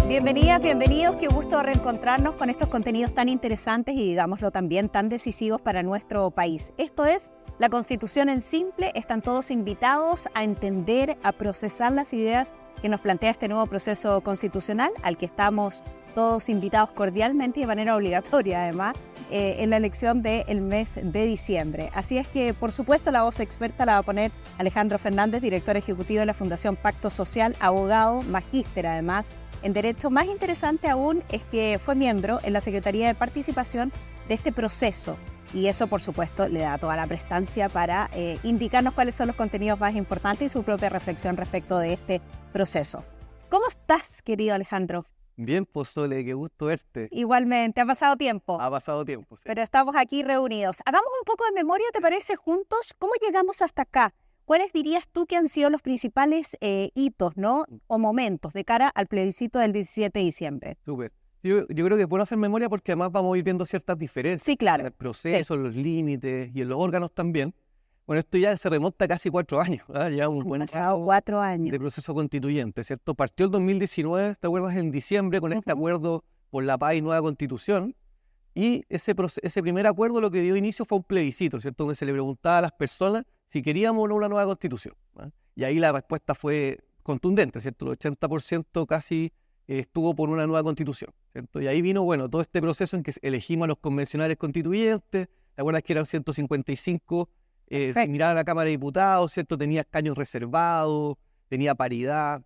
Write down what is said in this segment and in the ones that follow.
Bienvenidas, bienvenidos, qué gusto reencontrarnos con estos contenidos tan interesantes y digámoslo también tan decisivos para nuestro país. Esto es La Constitución en Simple, están todos invitados a entender, a procesar las ideas que nos plantea este nuevo proceso constitucional, al que estamos todos invitados cordialmente y de manera obligatoria además, en la elección del mes de diciembre. Así es que, por supuesto, la voz experta la va a poner Alejandro Fernández, director ejecutivo de la Fundación Pacto Social, abogado, magíster además en Derecho. Más interesante aún es que fue miembro en la Secretaría de Participación de este proceso y eso, por supuesto, le da toda la prestancia para indicarnos cuáles son los contenidos más importantes y su propia reflexión respecto de este proceso. ¿Cómo estás, querido Alejandro? Bien, pues Sole, qué gusto verte. Igualmente, ha pasado tiempo. Ha pasado tiempo, sí. Pero estamos aquí reunidos. Hagamos un poco de memoria, ¿te parece, juntos? ¿Cómo llegamos hasta acá? ¿Cuáles dirías tú que han sido los principales hitos, ¿no? O momentos de cara al plebiscito del 17 de diciembre? Súper. Yo creo que es bueno hacer memoria porque además vamos a ir viendo ciertas diferencias. Sí, claro. En el proceso, en los límites y en los órganos también. Bueno, esto ya se remonta a casi 4 años, ¿verdad? Ya un buen pasado 4 años de proceso constituyente, ¿cierto? Partió el 2019, ¿te acuerdas? En diciembre con este acuerdo por la paz y nueva constitución. Y ese primer acuerdo lo que dio inicio fue un plebiscito, ¿cierto? Donde se le preguntaba a las personas si queríamos o no una nueva constitución, ¿verdad? Y ahí la respuesta fue contundente, ¿cierto? El 80% casi estuvo por una nueva constitución, ¿cierto? Y ahí vino, bueno, todo este proceso en que elegimos a los convencionales constituyentes. ¿Te acuerdas que eran 155? Si miraba a la Cámara de Diputados, ¿cierto? Tenía escaños reservados, tenía paridad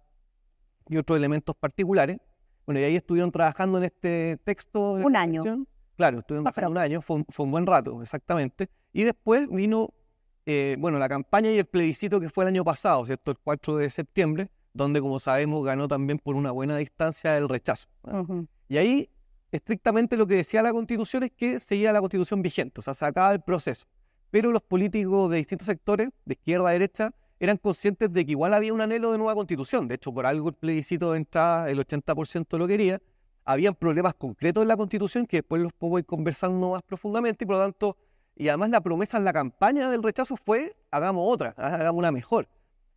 y otros elementos particulares. Bueno, y ahí estuvieron trabajando en este texto. Un año. Claro, estuvieron trabajando un año, fue un buen rato, exactamente. Y después vino, bueno, la campaña y el plebiscito que fue el año pasado, ¿cierto? El 4 de septiembre, donde, como sabemos, ganó también por una buena distancia el rechazo. Y ahí, estrictamente lo que decía la Constitución es que seguía la Constitución vigente, o sea, se acaba el proceso. Pero los políticos de distintos sectores, de izquierda a derecha, eran conscientes de que igual había un anhelo de nueva constitución. De hecho, por algo el plebiscito de entrada, el 80% lo quería. Habían problemas concretos en la constitución que después los puedo ir conversando más profundamente y por lo tanto, y además la promesa en la campaña del rechazo fue, hagamos otra, hagamos una mejor.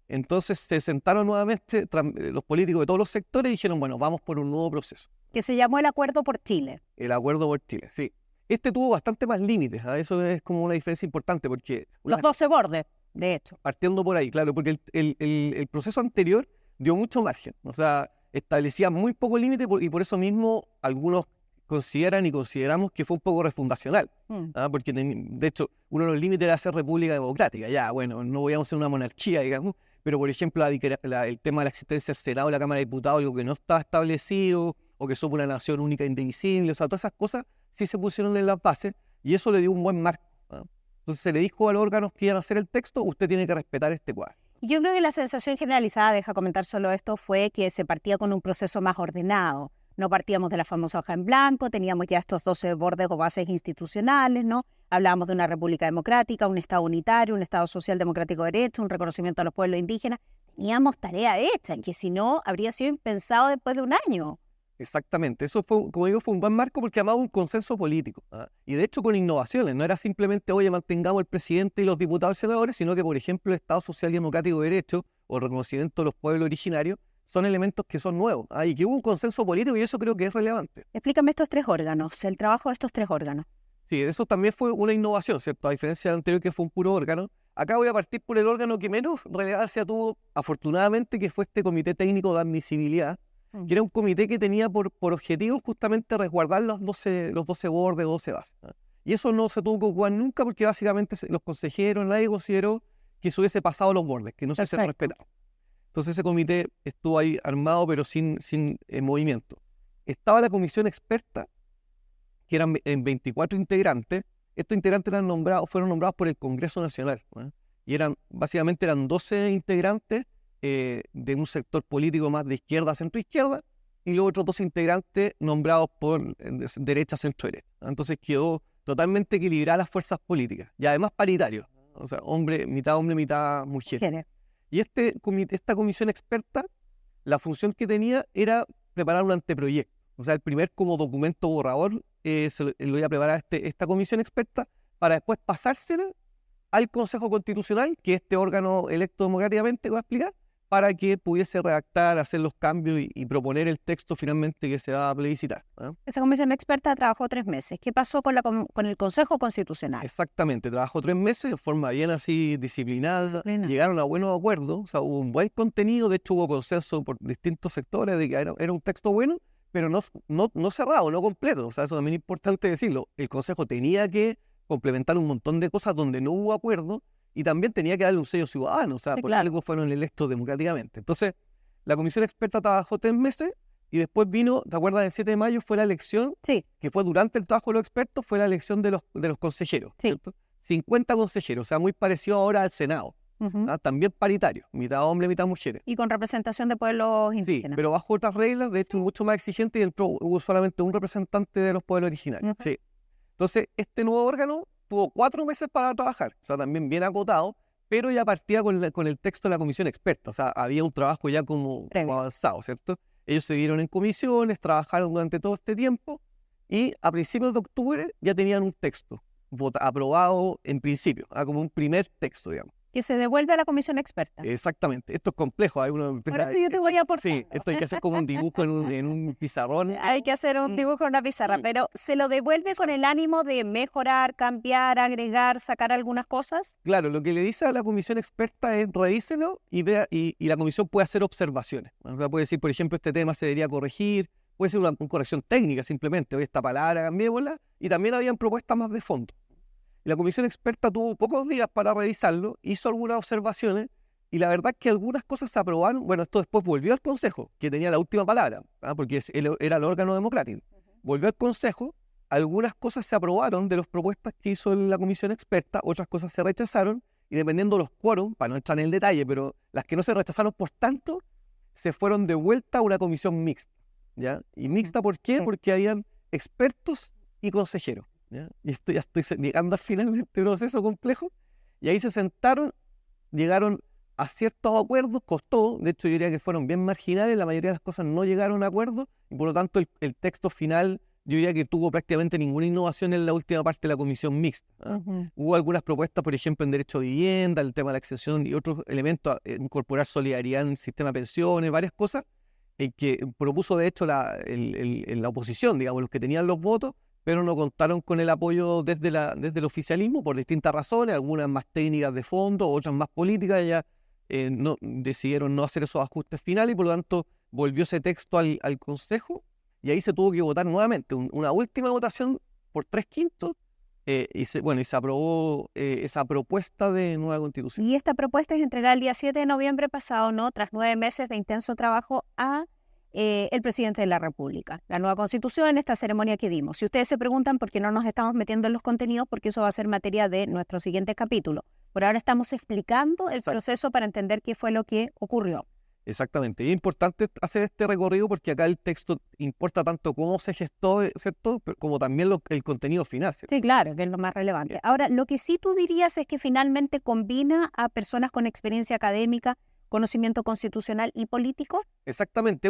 Entonces se sentaron nuevamente los políticos de todos los sectores y dijeron, bueno, vamos por un nuevo proceso. Que se llamó el Acuerdo por Chile. El Acuerdo por Chile, sí. Este tuvo bastante más límites, ¿eh? Eso es como una diferencia importante porque... Los 12 bordes, de hecho. Partiendo por ahí, claro, porque el proceso anterior dio mucho margen, o sea, establecía muy poco límite y por eso mismo algunos consideran y consideramos que fue un poco refundacional, porque de hecho uno de los límites era ser república democrática, ya, bueno, no podíamos ser una monarquía, digamos, pero por ejemplo el tema de la existencia del Senado y la Cámara de Diputados, algo que no estaba establecido, o que somos una nación única e indivisible, o sea, todas esas cosas sí se pusieron en las bases y eso le dio un buen marco. Entonces se le dijo a los órganos que iban a hacer el texto, usted tiene que respetar este cuadro. Yo creo que la sensación generalizada, deja comentar solo esto, fue que se partía con un proceso más ordenado. No partíamos de la famosa hoja en blanco, teníamos ya estos 12 bordes o bases institucionales, ¿no? Hablábamos de una república democrática, un Estado unitario, un Estado social democrático de derecho, un reconocimiento a los pueblos indígenas. Teníamos tarea hecha, que si no, habría sido impensado después de un año. Exactamente, eso fue, como digo, fue un buen marco porque además un consenso político, y de hecho con innovaciones, no era simplemente, oye, mantengamos el presidente y los diputados y senadores, sino que, por ejemplo, el Estado Social y Democrático de Derecho o el reconocimiento de los pueblos originarios son elementos que son nuevos, y que hubo un consenso político y eso creo que es relevante. Explícame estos 3 órganos, el trabajo de estos 3 órganos. Sí, eso también fue una innovación, ¿cierto? A diferencia del anterior que fue un puro órgano. Acá voy a partir por el órgano que menos relevancia tuvo, afortunadamente, que fue este Comité Técnico de Admisibilidad, que era un comité que tenía por objetivo justamente resguardar los 12 bordes, 12 bases. Y eso no se tuvo que ocupar nunca porque básicamente los consejeros, nadie consideró que se hubiese pasado los bordes, que no se respetaba. Entonces ese comité estuvo ahí armado pero sin movimiento. Estaba la comisión experta, que eran 24 integrantes. Estos integrantes fueron nombrados por el Congreso Nacional, y básicamente eran 12 integrantes de un sector político más de izquierda a centro-izquierda, y los otros 2 integrantes nombrados por derecha a centro-derecha. Entonces quedó totalmente equilibradas las fuerzas políticas, y además paritarios, o sea, mitad hombre, mitad mujer. Y esta comisión experta, la función que tenía era preparar un anteproyecto, o sea, el primer como documento borrador lo iba a preparar esta comisión experta para después pasársela al Consejo Constitucional, que es este órgano electo democráticamente que voy a explicar, para que pudiese redactar, hacer los cambios y proponer el texto finalmente que se va a plebiscitar. Esa comisión experta trabajó 3 meses. ¿Qué pasó con el Consejo Constitucional? Exactamente, trabajó 3 meses de forma bien así disciplinada, llegaron a buenos acuerdos, o sea, hubo un buen contenido, de hecho hubo consenso por distintos sectores de que era un texto bueno, pero no cerrado, no completo, o sea, eso también es importante decirlo. El Consejo tenía que complementar un montón de cosas donde no hubo acuerdo, y también tenía que darle un sello ciudadano, o sea, por algo fueron electos democráticamente. Entonces, la comisión experta trabajó 3 meses y después vino, ¿te acuerdas? El 7 de mayo fue la elección, que fue durante el trabajo de los expertos, fue la elección de los consejeros, ¿cierto? 50 consejeros, o sea, muy parecido ahora al Senado. También paritario, mitad hombres, mitad mujeres. Y con representación de pueblos indígenas. Sí, pero bajo otras reglas, de hecho, mucho más exigente, y hubo solamente un representante de los pueblos originarios. Sí. Entonces, este nuevo órgano tuvo 4 meses para trabajar, o sea, también bien acotado, pero ya partía con el texto de la comisión experta, o sea, había un trabajo ya como avanzado, ¿cierto? Ellos se vieron en comisiones, trabajaron durante todo este tiempo, y a principios de octubre ya tenían un texto aprobado en principio, como un primer texto, digamos. Que se devuelve a la comisión experta. Exactamente. Esto es complejo. Por eso yo te voy a aportar. Sí, esto hay que hacer como un dibujo en un pizarrón. Hay que hacer un dibujo en una pizarra, pero ¿se lo devuelve con el ánimo de mejorar, cambiar, agregar, sacar algunas cosas? Claro, lo que le dice a la comisión experta es revíselo y vea, y la comisión puede hacer observaciones. O sea, puede decir, por ejemplo, este tema se debería corregir, puede ser una corrección técnica simplemente, oye, esta palabra cambiémosla, y también habían propuestas más de fondo. La comisión experta tuvo pocos días para revisarlo, hizo algunas observaciones, y la verdad es que algunas cosas se aprobaron. Bueno, esto después volvió al Consejo, que tenía la última palabra, porque era el órgano democrático. Volvió al Consejo, algunas cosas se aprobaron de las propuestas que hizo la comisión experta, otras cosas se rechazaron, y dependiendo de los quórum, para no entrar en el detalle, pero las que no se rechazaron por tanto, se fueron de vuelta a una comisión mixta, ¿ya? ¿Y mixta por qué? Porque habían expertos y consejeros. ¿Ya? Y ya estoy llegando al final de este proceso complejo, y ahí se sentaron, llegaron a ciertos acuerdos, costó, de hecho yo diría que fueron bien marginales, la mayoría de las cosas no llegaron a acuerdos, y por lo tanto el texto final yo diría que tuvo prácticamente ninguna innovación en la última parte de la comisión mixta. Hubo algunas propuestas, por ejemplo, en derecho a vivienda, el tema de la exención y otros elementos, incorporar solidaridad en el sistema de pensiones, varias cosas, en que propuso de hecho la oposición, digamos, los que tenían los votos, pero no contaron con el apoyo desde el oficialismo por distintas razones, algunas más técnicas de fondo, otras más políticas. Ya decidieron no hacer esos ajustes finales, y por lo tanto volvió ese texto al Consejo, y ahí se tuvo que votar nuevamente, una última votación por 3/5, y se aprobó esa propuesta de nueva constitución. Y esta propuesta es entregada el día 7 de noviembre pasado, ¿no? Tras 9 meses de intenso trabajo a el presidente de la República. La nueva constitución en esta ceremonia que dimos. Si ustedes se preguntan por qué no nos estamos metiendo en los contenidos, porque eso va a ser materia de nuestro siguiente capítulo. Por ahora estamos explicando el proceso para entender qué fue lo que ocurrió. Exactamente. Y es importante hacer este recorrido porque acá el texto importa tanto cómo se gestó, ¿cierto? Como también el contenido final, ¿cierto? Sí, claro, que es lo más relevante. Ahora, lo que sí tú dirías es que finalmente combina a personas con experiencia académica, conocimiento constitucional y político. Exactamente,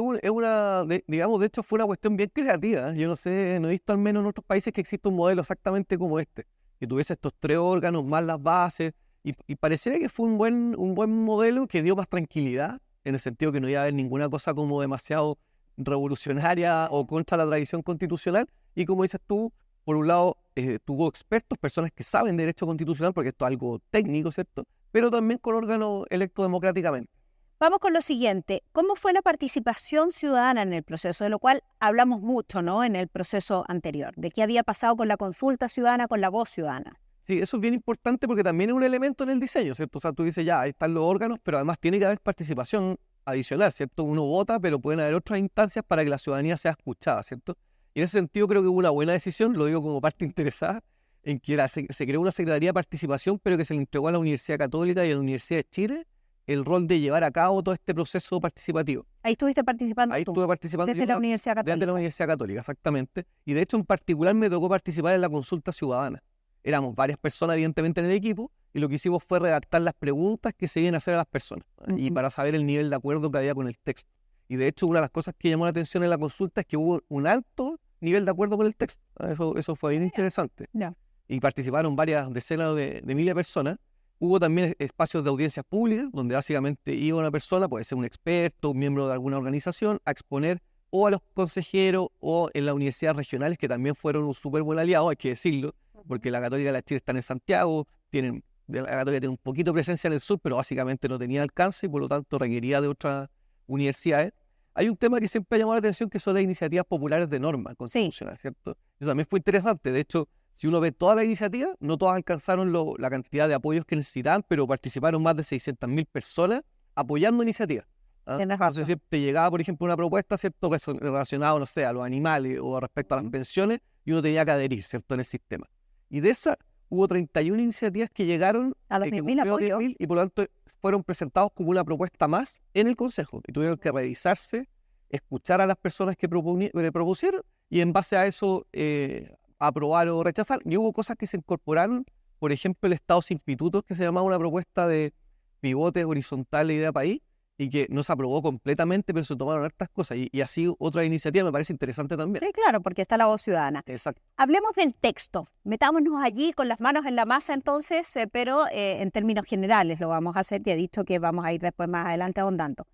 digamos, de hecho fue una cuestión bien creativa. Yo no sé, no he visto al menos en otros países que exista un modelo exactamente como este, que tuviese estos 3 órganos más las bases, y pareciera que fue un buen modelo que dio más tranquilidad, en el sentido que no iba a haber ninguna cosa como demasiado revolucionaria o contra la tradición constitucional, y como dices tú, por un lado tuvo expertos, personas que saben de derecho constitucional, porque esto es algo técnico, ¿cierto? Pero también con órganos electos democráticamente. Vamos con lo siguiente. ¿Cómo fue la participación ciudadana en el proceso? De lo cual hablamos mucho, ¿no? En el proceso anterior, de qué había pasado con la consulta ciudadana, con la voz ciudadana. Sí, eso es bien importante porque también es un elemento en el diseño, ¿cierto? O sea, tú dices, ya, ahí están los órganos, pero además tiene que haber participación adicional, ¿cierto? Uno vota, pero pueden haber otras instancias para que la ciudadanía sea escuchada, ¿cierto? Y en ese sentido creo que hubo una buena decisión, lo digo como parte interesada, en que se creó una Secretaría de Participación, pero que se le entregó a la Universidad Católica y a la Universidad de Chile el rol de llevar a cabo todo este proceso participativo. Ahí estuviste participando Ahí estuve participando desde la Universidad Católica. Desde la Universidad Católica, exactamente. Y de hecho, en particular, me tocó participar en la consulta ciudadana. Éramos varias personas, evidentemente, en el equipo, y lo que hicimos fue redactar las preguntas que se iban a hacer a las personas, y para saber el nivel de acuerdo que había con el texto. Y de hecho, una de las cosas que llamó la atención en la consulta es que hubo un alto nivel de acuerdo con el texto. Eso fue bien interesante. No. Y participaron varias decenas de miles de personas. Hubo también espacios de audiencias públicas, donde básicamente iba una persona, puede ser un experto, un miembro de alguna organización, a exponer o a los consejeros o en las universidades regionales, que también fueron un súper buen aliado, hay que decirlo, porque la Católica de la Chile está en Santiago, la Católica tiene un poquito de presencia en el sur, pero básicamente no tenía alcance y por lo tanto requería de otras universidades. Hay un tema que siempre ha llamado la atención, que son las iniciativas populares de norma constitucional, ¿cierto? Eso también fue interesante. De hecho, si uno ve todas las iniciativas, no todas alcanzaron la cantidad de apoyos que necesitaban, pero participaron más de 600.000 personas apoyando iniciativas. Tienes razón. Entonces, si te llegaba, por ejemplo, una propuesta, ¿cierto?, relacionada, no sé, a los animales o respecto a las pensiones, y uno tenía que adherir, ¿cierto?, en el sistema. Y de esas hubo 31 iniciativas que llegaron a los 10.000 apoyos, y por lo tanto fueron presentados como una propuesta más en el Consejo. Y tuvieron que revisarse, escuchar a las personas que propusieron y en base a eso aprobar o rechazar. Y hubo cosas que se incorporaron, por ejemplo, el Estado sin pitutos, que se llamaba una propuesta de pivotes horizontales y de país, y que no se aprobó completamente, pero se tomaron hartas cosas. Y así otra iniciativa me parece interesante también. Sí, claro, porque está la voz ciudadana. Exacto. Hablemos del texto. Metámonos allí con las manos en la masa entonces, pero en términos generales lo vamos a hacer. Ya he dicho que vamos a ir después más adelante ahondando.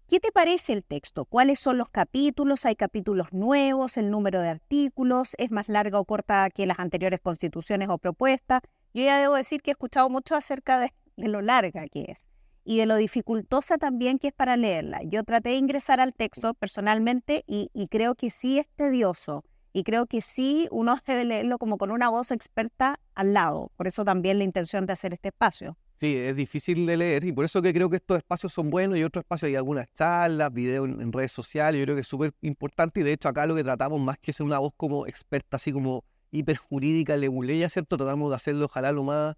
¿Qué te parece el texto? ¿Cuáles son los capítulos? ¿Hay capítulos nuevos? ¿El número de artículos? ¿Es más larga o corta que las anteriores constituciones o propuestas? Yo ya debo decir que he escuchado mucho acerca de lo larga que es y de lo dificultosa también que es para leerla. Yo traté de ingresar al texto personalmente y creo que sí es tedioso y creo que sí uno debe leerlo como con una voz experta al lado. Por eso también la intención de hacer este espacio. Sí, es difícil de leer y por eso que creo que estos espacios son buenos y otros espacios hay algunas charlas, videos en redes sociales, yo creo que es súper importante y de hecho acá lo que tratamos más que ser una voz como experta, así como hiperjurídica, leguleya, ¿cierto? Tratamos de hacerlo ojalá lo más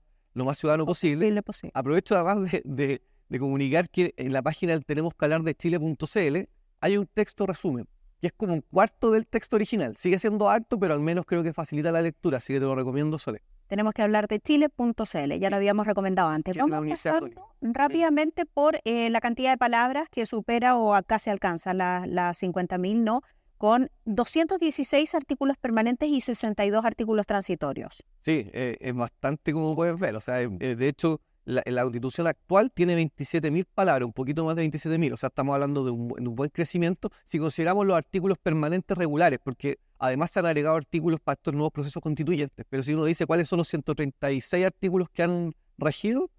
ciudadano posible. Aprovecho además de comunicar que en la página del Tenemos que hablar de Chile.cl hay un texto resumen, que es como un cuarto del texto original. Sigue siendo harto, pero al menos creo que facilita la lectura, así que te lo recomiendo, Sole. Tenemos que hablar de Chile.cl, ya lo habíamos recomendado antes. Vamos pasando rápidamente por la cantidad de palabras que supera o casi alcanza las 50.000, ¿no? Con 216 artículos permanentes y 62 artículos transitorios. Sí, es bastante como puedes ver. O sea, de hecho, la Constitución actual tiene 27.000 palabras, un poquito más de 27.000. O sea, estamos hablando de un buen crecimiento si consideramos los artículos permanentes regulares, porque además se han agregado artículos para estos nuevos procesos constituyentes. Pero si uno dice cuáles son los 136 artículos que han regido,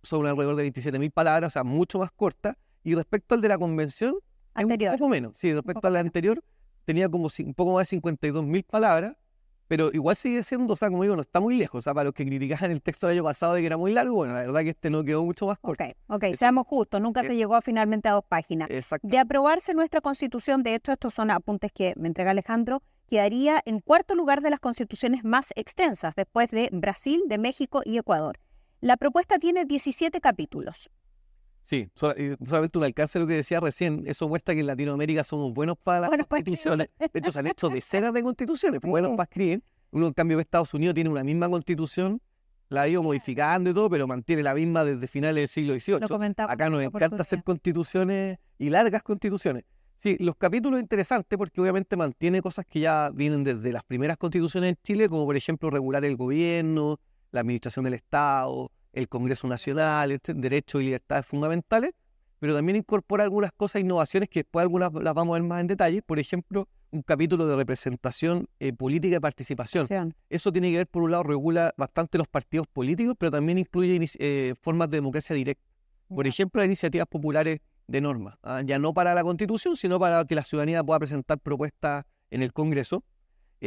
son alrededor de 27.000 palabras, o sea, mucho más corta. Y respecto al de la convención, anterior. Un poco menos. Sí, respecto a la anterior, tenía como un poco más de 52.000 palabras, pero igual sigue siendo, o sea, como digo, no está muy lejos. O sea, para los que criticaban el texto del año pasado de que era muy largo, bueno, la verdad que este no quedó mucho más corto. Ok, seamos justos, nunca se llegó finalmente a 2 páginas. Exacto. De aprobarse nuestra constitución, de hecho, estos son apuntes que me entrega Alejandro, quedaría en 4º lugar de las constituciones más extensas, después de Brasil, de México y Ecuador. La propuesta tiene 17 capítulos. Sí, solamente un alcance de lo que decía recién. Eso muestra que en Latinoamérica somos buenos para las constituciones. De hecho, se han hecho decenas de constituciones, buenos para escribir. Uno, en cambio, de Estados Unidos tiene una misma constitución, la ha ido modificando y todo, pero mantiene la misma desde finales del siglo XVIII. Acá nos encanta hacer constituciones y largas constituciones. Sí, los capítulos interesantes porque obviamente mantiene cosas que ya vienen desde las primeras constituciones en Chile, como por ejemplo regular el gobierno, la administración del Estado, el Congreso Nacional, derechos y libertades fundamentales, pero también incorpora algunas cosas, innovaciones que después algunas las vamos a ver más en detalle. Por ejemplo, un capítulo de representación política y participación. Eso tiene que ver, por un lado, regula bastante los partidos políticos, pero también incluye formas de democracia directa. Por ejemplo, las iniciativas populares de norma, ya no para la Constitución, sino para que la ciudadanía pueda presentar propuestas en el Congreso.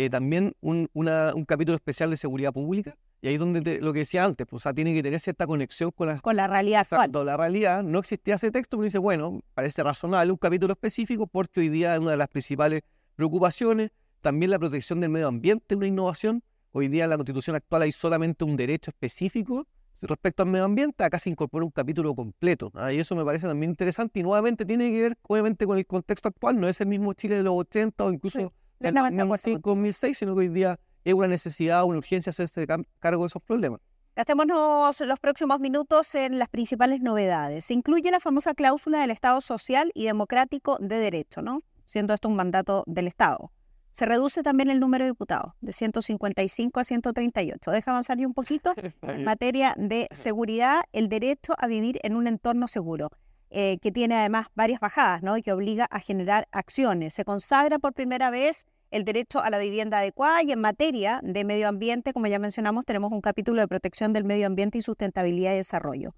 También un capítulo especial de seguridad pública. Y ahí es donde lo que decía antes, pues, o sea, tiene que tener cierta conexión con la realidad actual. La realidad, no existía ese texto, pero dice, bueno, parece razonable un capítulo específico porque hoy día es una de las principales preocupaciones. También la protección del medio ambiente es una innovación. Hoy día en la Constitución actual hay solamente un derecho específico respecto al medio ambiente. Acá se incorpora un capítulo completo, y eso me parece también interesante y nuevamente tiene que ver, obviamente, con el contexto actual. No es el mismo Chile de los 80 o incluso del 2005-2006, sino que hoy día es una necesidad, una urgencia hacerse cargo de esos problemas. Gastémonos los próximos minutos en las principales novedades. Se incluye la famosa cláusula del Estado social y democrático de derecho, ¿no? Siendo esto un mandato del Estado. Se reduce también el número de diputados, de 155 a 138. Deja avanzar yo un poquito. En materia de seguridad, el derecho a vivir en un entorno seguro, que tiene además varias bajadas, ¿no? Y que obliga a generar acciones. Se consagra por primera vez el derecho a la vivienda adecuada y en materia de medio ambiente, como ya mencionamos, tenemos un capítulo de protección del medio ambiente y sustentabilidad y desarrollo.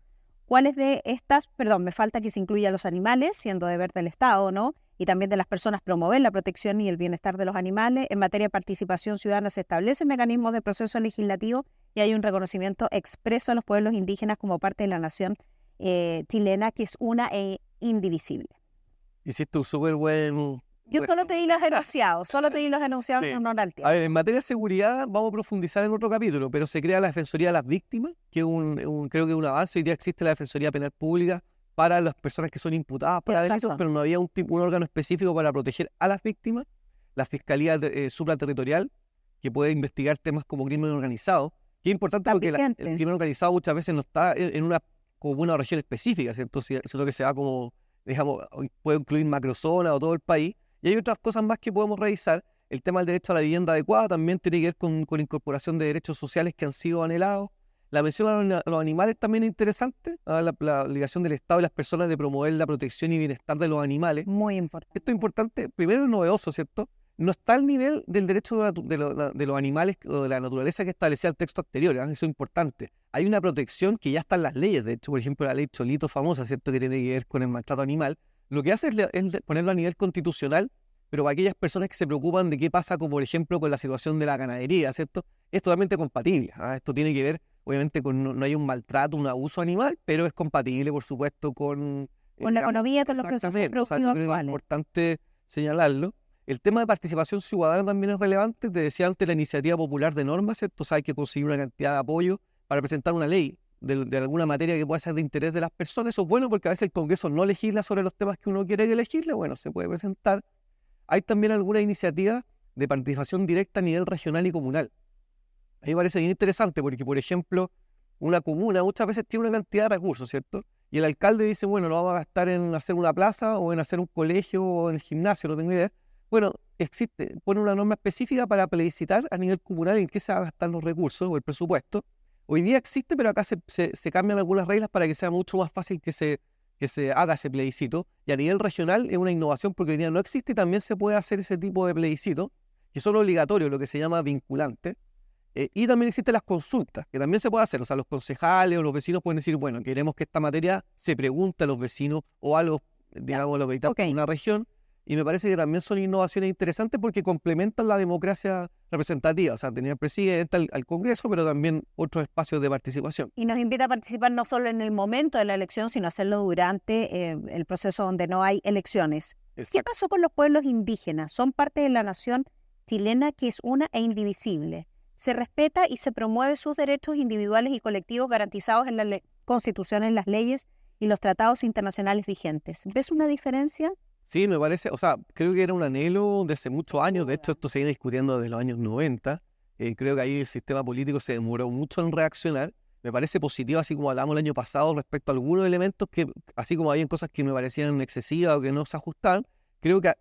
¿Cuáles de estas? Perdón, me falta que se incluya a los animales, siendo deber del Estado, ¿no? Y también de las personas promover la protección y el bienestar de los animales. En materia de participación ciudadana se establecen mecanismos de proceso legislativo y hay un reconocimiento expreso a los pueblos indígenas como parte de la nación chilena, que es una e indivisible. Hiciste un súper buen... Yo solo te di los enunciados, sí. En honor al tiempo. A ver, en materia de seguridad vamos a profundizar en otro capítulo, pero se crea la Defensoría de las Víctimas, que es creo que es un avance. Hoy día existe la Defensoría Penal Pública para las personas que son imputadas para delitos, pero no había un órgano específico para proteger a las víctimas. La Fiscalía Supraterritorial, que puede investigar temas como crimen organizado, que es importante porque el crimen organizado muchas veces no está como una región específica, ¿cierto? Sino que se va como, digamos, puede incluir macrozona o todo el país. Y hay otras cosas más que podemos revisar. El tema del derecho a la vivienda adecuada también tiene que ver con incorporación de derechos sociales que han sido anhelados. La mención a los animales también es interesante. La obligación del Estado y las personas de promover la protección y bienestar de los animales. Muy importante. Esto es importante. Primero es novedoso, ¿cierto? No está al nivel del derecho de los animales o de la naturaleza que establecía el texto anterior. Eso es importante. Hay una protección que ya está en las leyes. De hecho, por ejemplo, la ley Cholito famosa, ¿cierto? Que tiene que ver con el maltrato animal. Lo que hace es ponerlo a nivel constitucional, pero para aquellas personas que se preocupan de qué pasa, como por ejemplo, con la situación de la ganadería, ¿cierto? Es totalmente compatible. Esto tiene que ver, obviamente, con no hay un maltrato, un abuso animal, pero es compatible, por supuesto, con la economía, con los procesos productivos actuales. Es importante señalarlo. El tema de participación ciudadana también es relevante. Te decía antes, la iniciativa popular de normas, ¿cierto? O sea, hay que conseguir una cantidad de apoyo para presentar una ley de alguna materia que pueda ser de interés de las personas. Eso es bueno porque a veces el Congreso no legisla sobre los temas que uno quiere que legisle. Bueno, se puede presentar. Hay también algunas iniciativas de participación directa a nivel regional y comunal. A mí me parece bien interesante porque, por ejemplo, una comuna muchas veces tiene una cantidad de recursos, ¿cierto? Y el alcalde dice, bueno, lo vamos a gastar en hacer una plaza o en hacer un colegio o en el gimnasio, no tengo idea. Bueno, pone una norma específica para plebiscitar a nivel comunal en qué se van a gastar los recursos o el presupuesto. Hoy día existe, pero acá se cambian algunas reglas para que sea mucho más fácil que se haga ese plebiscito. Y a nivel regional es una innovación porque hoy día no existe y también se puede hacer ese tipo de plebiscito, que son obligatorios, lo que se llama vinculante. Y también existen las consultas, que también se puede hacer. O sea, los concejales o los vecinos pueden decir, bueno, queremos que esta materia se pregunte a los vecinos o a los, digamos, los habitantes de una región. Y me parece que también son innovaciones interesantes porque complementan la democracia representativa. O sea, tener presidente al Congreso, pero también otros espacios de participación. Y nos invita a participar no solo en el momento de la elección, sino hacerlo durante el proceso donde no hay elecciones. Exacto. ¿Qué pasó con los pueblos indígenas? Son parte de la nación chilena que es una e indivisible. Se respeta y se promueve sus derechos individuales y colectivos garantizados en la Constitución, en las leyes y los tratados internacionales vigentes. ¿Ves una diferencia? Sí, me parece, o sea, creo que era un anhelo de hace muchos años. De hecho, esto se viene discutiendo desde los años 90. Creo que ahí el sistema político se demoró mucho en reaccionar. Me parece positivo, así como hablamos el año pasado, respecto a algunos elementos que, así como habían cosas que me parecían excesivas o que no se ajustaban, creo que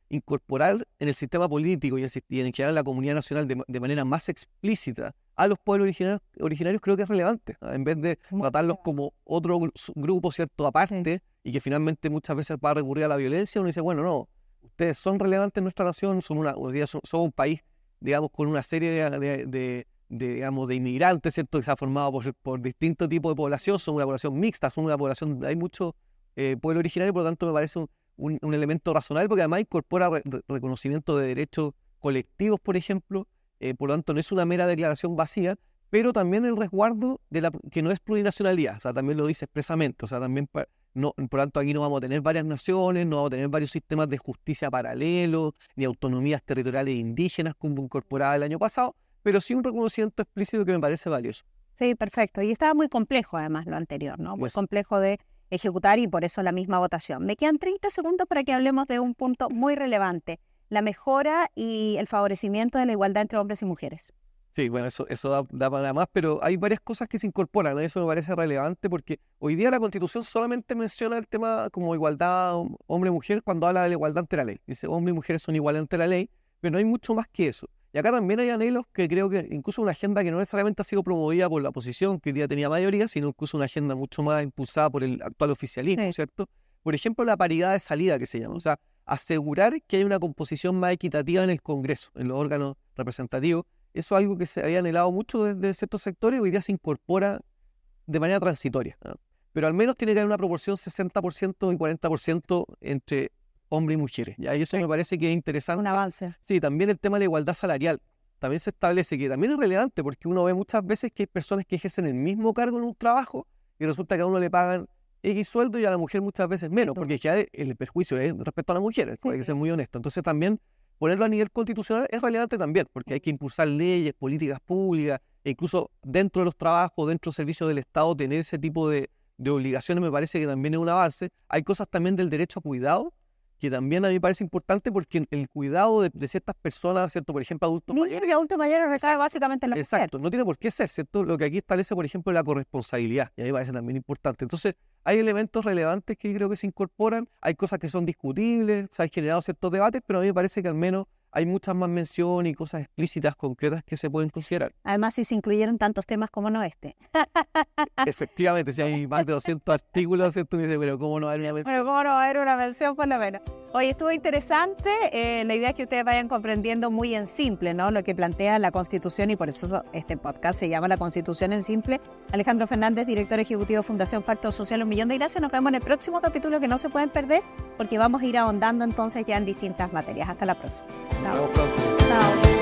incorporar en el sistema político y en general la comunidad nacional de manera más explícita a los pueblos originarios creo que es relevante, en vez de tratarlos como otro grupo, ¿cierto?, aparte, y que finalmente muchas veces va a recurrir a la violencia. Uno dice, bueno, no, ustedes son relevantes en nuestra nación, son un país, digamos, con una serie digamos, de inmigrantes, ¿cierto?, que se ha formado por distintos tipos de población, son una población mixta, hay mucho pueblo originario, por lo tanto me parece un elemento razonable, porque además incorpora reconocimiento de derechos colectivos, por ejemplo. Por lo tanto no es una mera declaración vacía, pero también el resguardo que no es plurinacionalidad, o sea, también lo dice expresamente, o sea, también por lo tanto aquí no vamos a tener varias naciones, no vamos a tener varios sistemas de justicia paralelos, ni autonomías territoriales indígenas como incorporadas el año pasado, pero sí un reconocimiento explícito que me parece valioso. Sí, perfecto, y estaba muy complejo además lo anterior, ¿no? Muy complejo de ejecutar y por eso la misma votación. Me quedan 30 segundos para que hablemos de un punto muy relevante: la mejora y el favorecimiento de la igualdad entre hombres y mujeres. Sí, bueno, eso da para más, pero hay varias cosas que se incorporan, ¿no? Eso me parece relevante porque hoy día la Constitución solamente menciona el tema como igualdad hombre-mujer cuando habla de la igualdad ante la ley. Dice, hombres y mujeres son iguales ante la ley, pero no hay mucho más que eso. Y acá también hay anhelos que creo que incluso una agenda que no necesariamente ha sido promovida por la oposición, que hoy día tenía mayoría, sino incluso una agenda mucho más impulsada por el actual oficialismo, sí, ¿cierto? Por ejemplo, la paridad de salida que se llama, o sea, asegurar que hay una composición más equitativa en el Congreso, en los órganos representativos. Eso es algo que se había anhelado mucho desde ciertos sectores y hoy día se incorpora de manera transitoria, ¿no? Pero al menos tiene que haber una proporción 60% y 40% entre hombres y mujeres, ¿ya? Y eso me parece que es interesante. Un avance. Sí, también el tema de la igualdad salarial. También se establece que también es relevante porque uno ve muchas veces que hay personas que ejercen el mismo cargo en un trabajo y resulta que a uno le pagan X sueldo y a la mujer muchas veces menos, porque ya el perjuicio es respecto a las mujeres, hay que ser muy honesto. Entonces también ponerlo a nivel constitucional es relevante también, porque hay que impulsar leyes, políticas públicas, e incluso dentro de los trabajos, dentro del servicio del Estado, tener ese tipo de obligaciones me parece que también es un avance. Hay cosas también del derecho a cuidado, que también a mí me parece importante porque el cuidado de ciertas personas, ¿cierto? Por ejemplo, adultos mayores. Y adultos mayores recae básicamente en la mujer. Exacto, no tiene por qué ser, ¿cierto? Lo que aquí establece, por ejemplo, la corresponsabilidad, y a mí me parece también importante. Entonces, hay elementos relevantes que creo que se incorporan, hay cosas que son discutibles, se han generado ciertos debates, pero a mí me parece que al menos hay muchas más menciones y cosas explícitas, concretas que se pueden considerar. Además, si se incluyeron tantos temas como no este. Efectivamente, si hay más de 200 artículos, ¿cierto? Dice, pero ¿cómo no va a haber una mención? Pero ¿cómo no va a haber una mención por lo menos? Oye, estuvo interesante. La idea es que ustedes vayan comprendiendo muy en simple, ¿no? Lo que plantea la Constitución, y por eso este podcast se llama La Constitución en Simple. Alejandro Fernández, director ejecutivo de Fundación Pacto Social, 1.000.000 de gracias. Nos vemos en el próximo capítulo que no se pueden perder, porque vamos a ir ahondando entonces ya en distintas materias. Hasta la próxima. Chao. Chao.